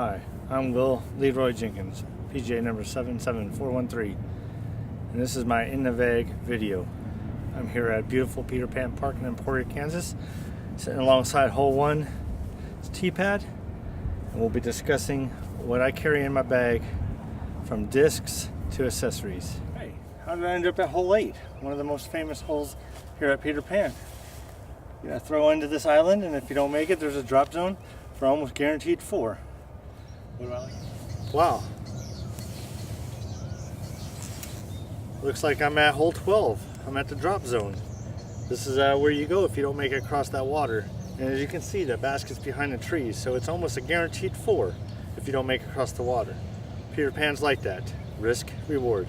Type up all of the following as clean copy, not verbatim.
Hi, I'm Leeroy Jenkins, PGA number 77413, and this is my In the Vag video. I'm here at beautiful Peter Pan Park in Emporia, Kansas, sitting alongside hole 1, it's tee pad, and we'll be discussing what I carry in my bag from discs to accessories. Hey, how did I end up at hole 8? One of the most famous holes here at Peter Pan. You gotta throw into this island, and if you don't make it, there's a drop zone for almost guaranteed 4. What about it? Wow. Looks like I'm at hole 12. I'm at the drop zone. This is where you go if you don't make it across that water. And as you can see, the basket's behind the trees, so it's almost a guaranteed 4 if you don't make it across the water. Peter Pan's like that. Risk, reward.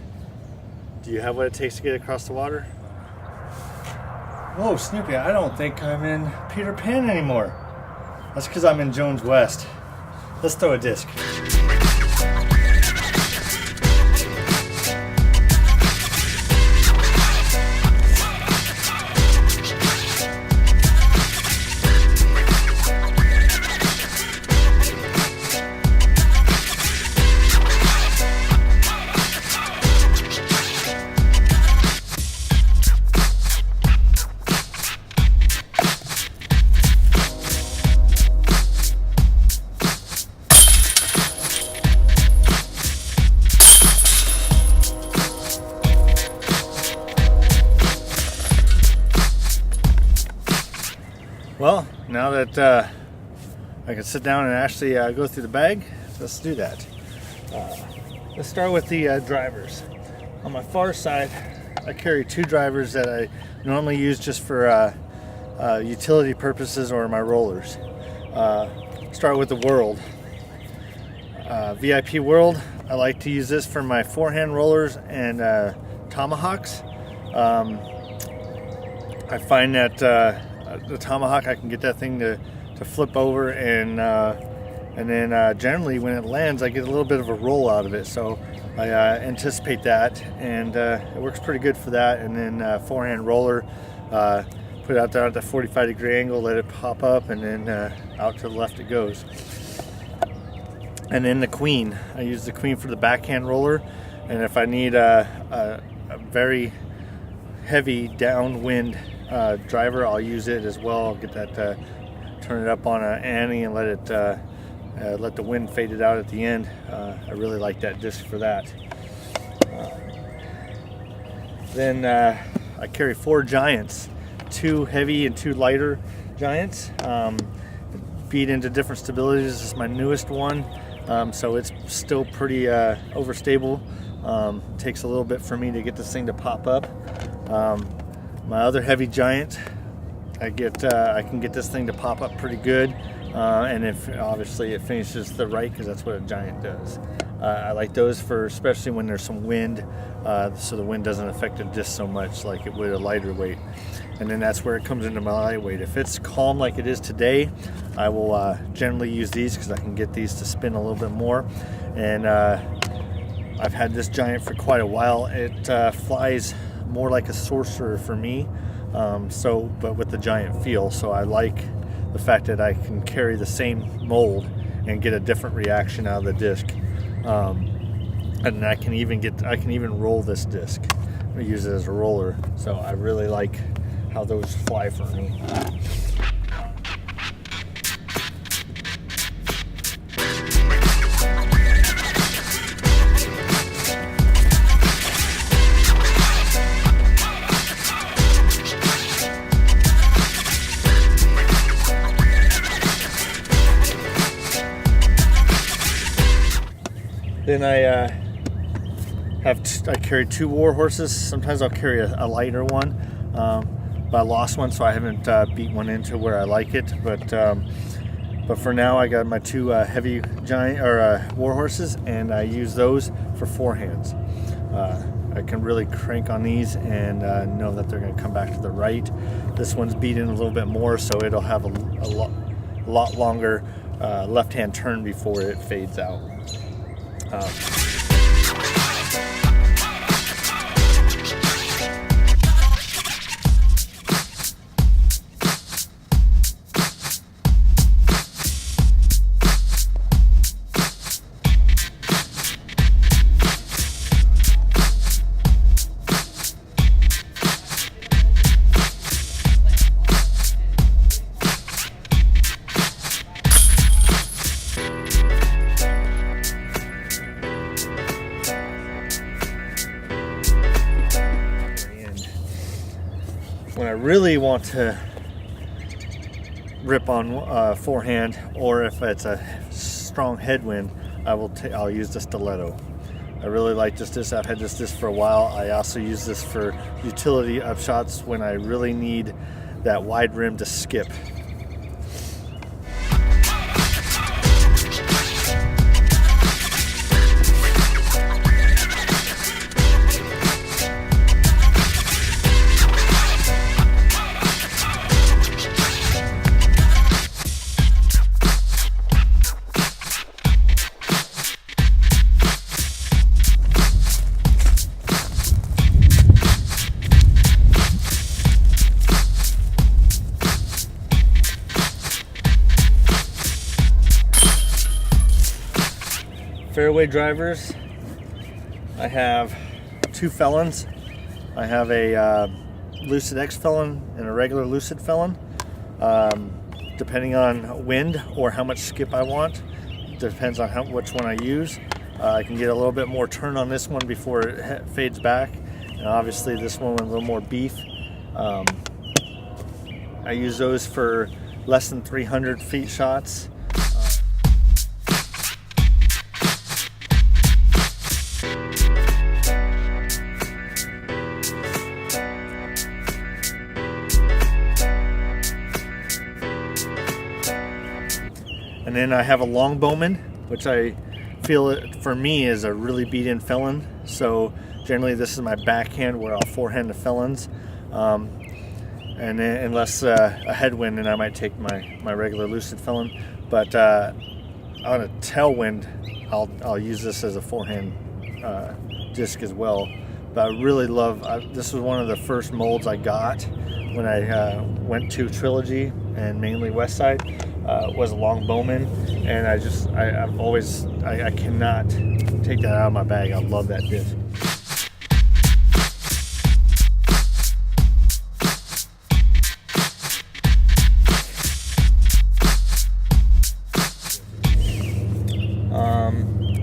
Do you have what it takes to get across the water? Whoa, Snoopy, I don't think I'm in Peter Pan anymore. That's because I'm in Jones West. Let's throw a disc. Well, now that I can sit down and actually go through the bag, let's do that. Let's start with the drivers. On my far side, I carry 2 drivers that I normally use just for utility purposes or my rollers. Start with the World. VIP World, I like to use this for my forehand rollers and tomahawks. I find that the tomahawk, I can get that thing to flip over, and then generally when it lands, I get a little bit of a roll out of it. So I anticipate that, and it works pretty good for that. And then forehand roller, put it out there at the 45-degree angle, let it pop up, and then out to the left it goes. And then the Queen, I use the Queen for the backhand roller, and if I need a very heavy downwind driver, I'll use it as well. I'll get that, turn it up on an Annie and let it let the wind fade it out at the end. I really like that disc for that. Then I carry 4 giants, 2 heavy and 2 lighter giants, beat into different stabilities. This is my newest one, so it's still pretty overstable. Takes a little bit for me to get this thing to pop up. My other heavy giant, I can get this thing to pop up pretty good, and if obviously it finishes the right, because that's what a giant does. I like those for especially when there's some wind, so the wind doesn't affect the disc so much like it would a lighter weight. And then that's where it comes into my lightweight. If it's calm like it is today, I will generally use these because I can get these to spin a little bit more. And I've had this giant for quite a while. It flies more like a sorcerer for me, but with the giant feel. So I like the fact that I can carry the same mold and get a different reaction out of the disc, and I can even roll this disc. I use it as a roller, so I really like how those fly for me. Then I carry 2 war horses. Sometimes I'll carry a lighter one, but I lost one, so I haven't beat one into where I like it. But for now, I got my 2 heavy giant war horses, and I use those for forehands. I can really crank on these and know that they're going to come back to the right. This one's beat in a little bit more, so it'll have a lot longer left-hand turn before it fades out. when I really want to rip on forehand, or if it's a strong headwind, I'll use the Stiletto. I really like this disc. I've had this disc for a while. I also use this for utility upshots when I really need that wide rim to skip. Fairway Drivers, I have two felons. I have a Lucid X felon and a regular Lucid felon. Depending on wind or how much skip I want, depends on which one I use. I can get a little bit more turn on this one before it fades back, and obviously this one with a little more beef. I use those for less than 300 feet shots. And then I have a long Bowman, which I feel for me is a really beat-in felon. So generally this is my backhand where I'll forehand the felons. And then unless a headwind, then I might take my regular Lucid felon. But on a tailwind, I'll use this as a forehand disc as well. But I really love, this was one of the first molds I got when I went to Trilogy and mainly West Side. Was a long Bowman, and I cannot take that out of my bag. I love that disc.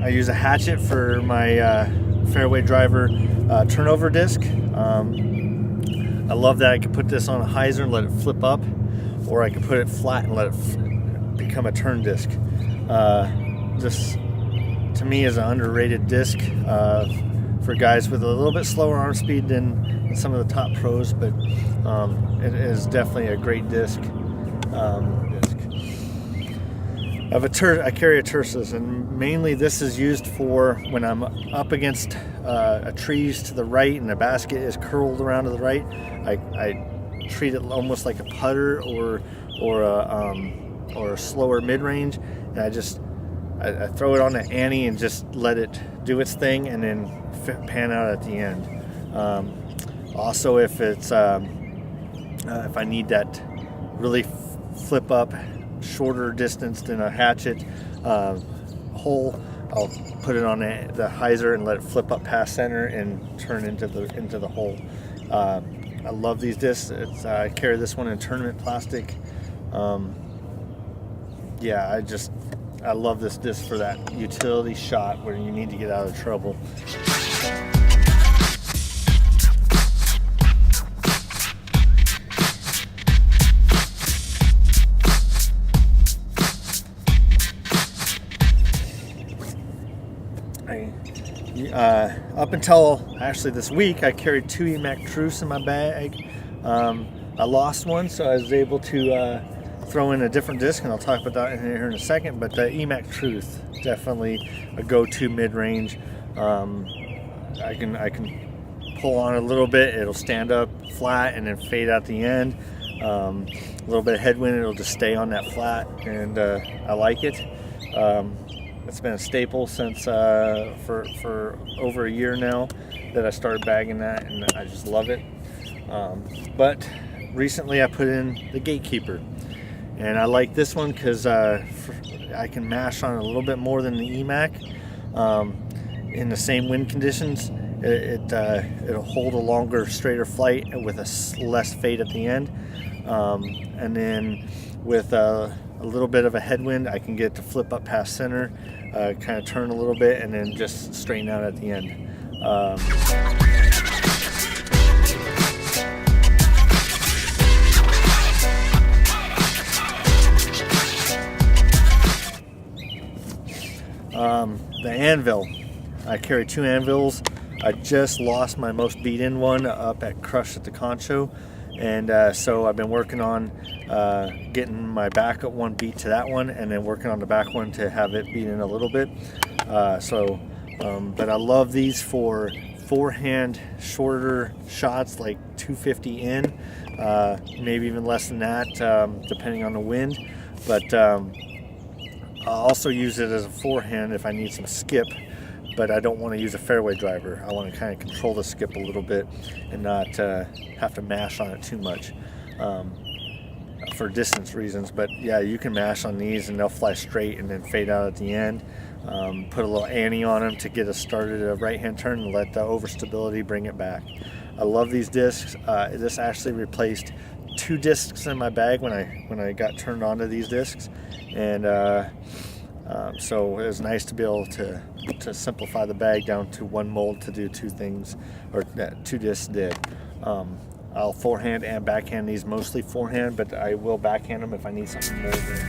I use a Hatchet for my Fairway Driver turnover disc. I love that I can put this on a hyzer and let it flip up, or I can put it flat and let it become a turn disc. This to me is an underrated disc for guys with a little bit slower arm speed than some of the top pros, but it is definitely a great disc. I carry a Tersus, and mainly this is used for when I'm up against trees to the right and the basket is curled around to the right. I treat it almost like a putter or a slower mid-range, and I throw it on the ante and just let it do its thing, and then pan out at the end. Also, if I need that really flip up shorter distance than a Hatchet hole, I'll put it on the hyzer and let it flip up past center and turn into the hole. I love these discs. I carry this one in tournament plastic. I love this disc for that utility shot where you need to get out of trouble. Up until actually this week, I carried two EMAC Truce in my bag. I lost one, so I was able to throw in a different disc, and I'll talk about that here in a second. But the EMAC Truth, definitely a go-to mid-range. I can pull on a little bit, it'll stand up flat and then fade out the end. A little bit of headwind, it'll just stay on that flat, and I like it. It's been a staple since for over a year now that I started bagging that, and I just love it. But recently I put in the Gatekeeper, and I like this one because I can mash on it a little bit more than the EMAC. In the same wind conditions, it'll hold a longer, straighter flight with a less fade at the end. And then with a little bit of a headwind, I can get to flip up past center, kind of turn a little bit, and then just straighten out at the end. The Anvil. I carry 2 Anvils. I just lost my most beat-in one up at Crush at the Concho, and so I've been working on getting my backup one beat to that one, and then working on the back one to have it beat in a little bit. But I love these for forehand shorter shots, like 250 in, maybe even less than that, depending on the wind. But I'll also use it as a forehand if I need some skip, but I don't want to use a fairway driver. I want to kind of control the skip a little bit and not have to mash on it too much for distance reasons. But yeah, you can mash on these and they'll fly straight and then fade out at the end. Put a little ante on them to get us started at a right-hand turn and let the overstability bring it back. I love these discs. This actually replaced 2 discs in my bag when I got turned on to these discs, and so it was nice to be able to simplify the bag down to 1 mold to do 2 things, or that 2 discs did. I'll forehand and backhand these, mostly forehand, but I will backhand them if I need something more than.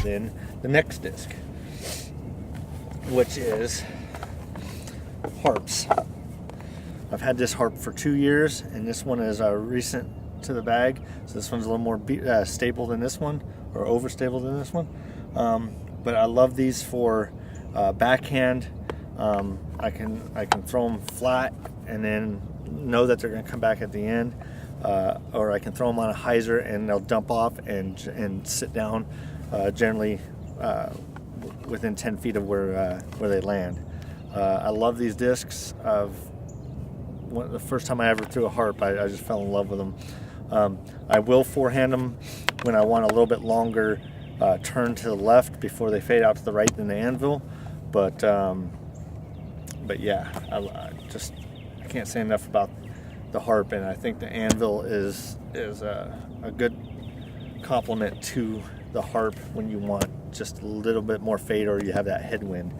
Then the next disc, which is Harps. I've had this Harp for 2 years, and this one is recent to the bag, so this one's a little more stable than this one, or overstable than this one. But I love these for backhand. I can throw them flat and then know that they're going to come back at the end, or I can throw them on a hyzer and they'll dump off and sit down, generally within 10 feet of where they land. I love these discs. The first time I ever threw a Harp, I just fell in love with them. I will forehand them when I want a little bit longer turn to the left before they fade out to the right than the Anvil. But yeah, I can't say enough about the Harp, and I think the Anvil is a good complement to the Harp when you want just a little bit more fade or you have that headwind.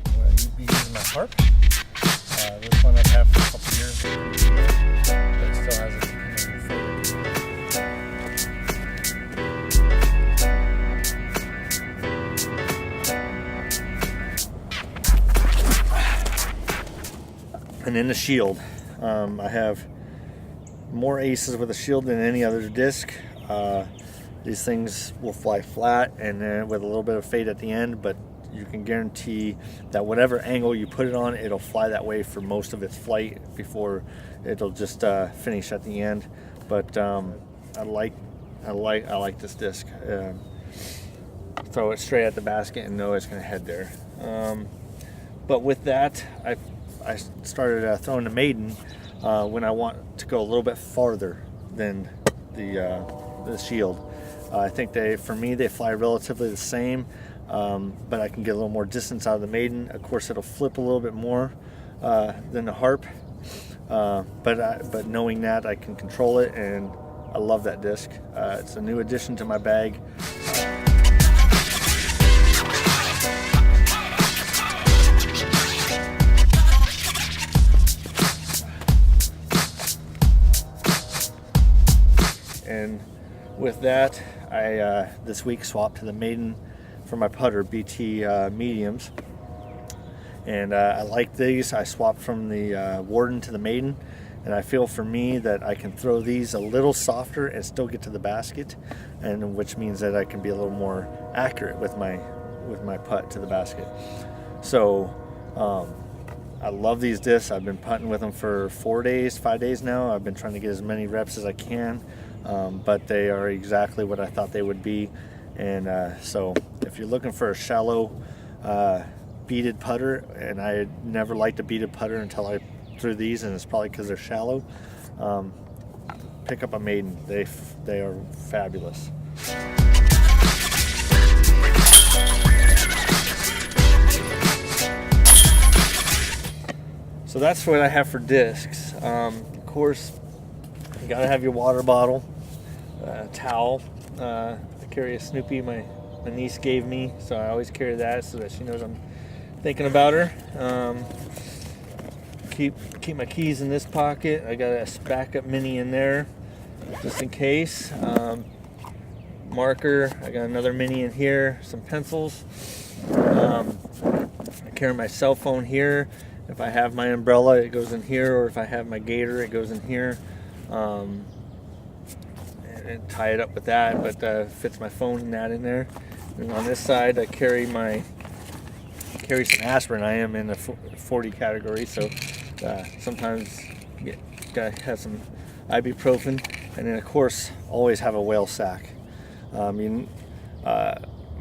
I'm going to be using my Harp. This one I've had for a couple years, but it still has a fade. And then the shield. I have more aces with a shield than any other disc. These things will fly flat and then with a little bit of fade at the end, but you can guarantee that whatever angle you put it on, it'll fly that way for most of its flight before it'll just finish at the end. But I like this disc. Throw it straight at the basket and know it's going to head there. But with that, I started throwing the Maiden when I want to go a little bit farther than the shield. I think for me they fly relatively the same. But I can get a little more distance out of the Maiden. Of course, it'll flip a little bit more than the Harp, but knowing that, I can control it, and I love that disc. It's a new addition to my bag. And with that, I this week swapped to the Maiden for my putter, BT mediums, and I like these. I swapped from the Warden to the Maiden, and I feel for me that I can throw these a little softer and still get to the basket, and which means that I can be a little more accurate with my putt to the basket. So I love these discs. I've been putting with them for 5 days now. I've been trying to get as many reps as I can, but they are exactly what I thought they would be. And so if you're looking for a shallow beaded putter, and I never liked a beaded putter until I threw these, and it's probably because they're shallow, pick up a Maiden. They are fabulous. So that's what I have for discs. Of course, you gotta have your water bottle, towel. I carry a Snoopy, my my niece gave me, so I always carry that so that she knows I'm thinking about her. Keep my keys in this pocket. I got a backup mini in there just in case. Marker, I got another mini in here, some pencils. I carry my cell phone here. If I have my umbrella, it goes in here, or if I have my gator, it goes in here. And tie it up with that, but fits my phone and that in there. And on this side, I carry some aspirin. I am in the 40 category, so sometimes gotta have some ibuprofen, and then of course always have a whale sack.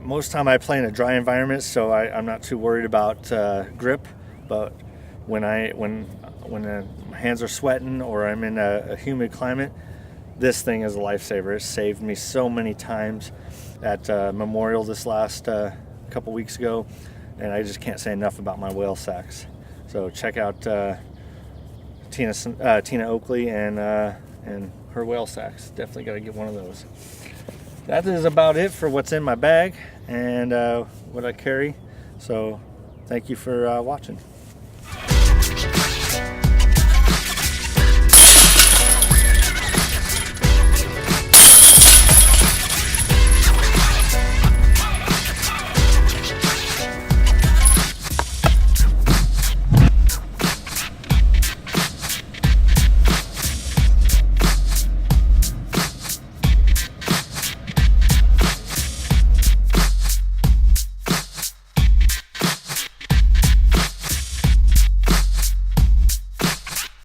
Most time I play in a dry environment, so I'm not too worried about grip. But when my hands are sweating or I'm in a humid climate, this thing is a lifesaver. It saved me so many times at Memorial this last couple weeks ago, and I just can't say enough about my whale sacks. So check out Tina Oakley and her whale sacks. Definitely got to get one of those. That is about it for what's in my bag and what I carry. So thank you for watching.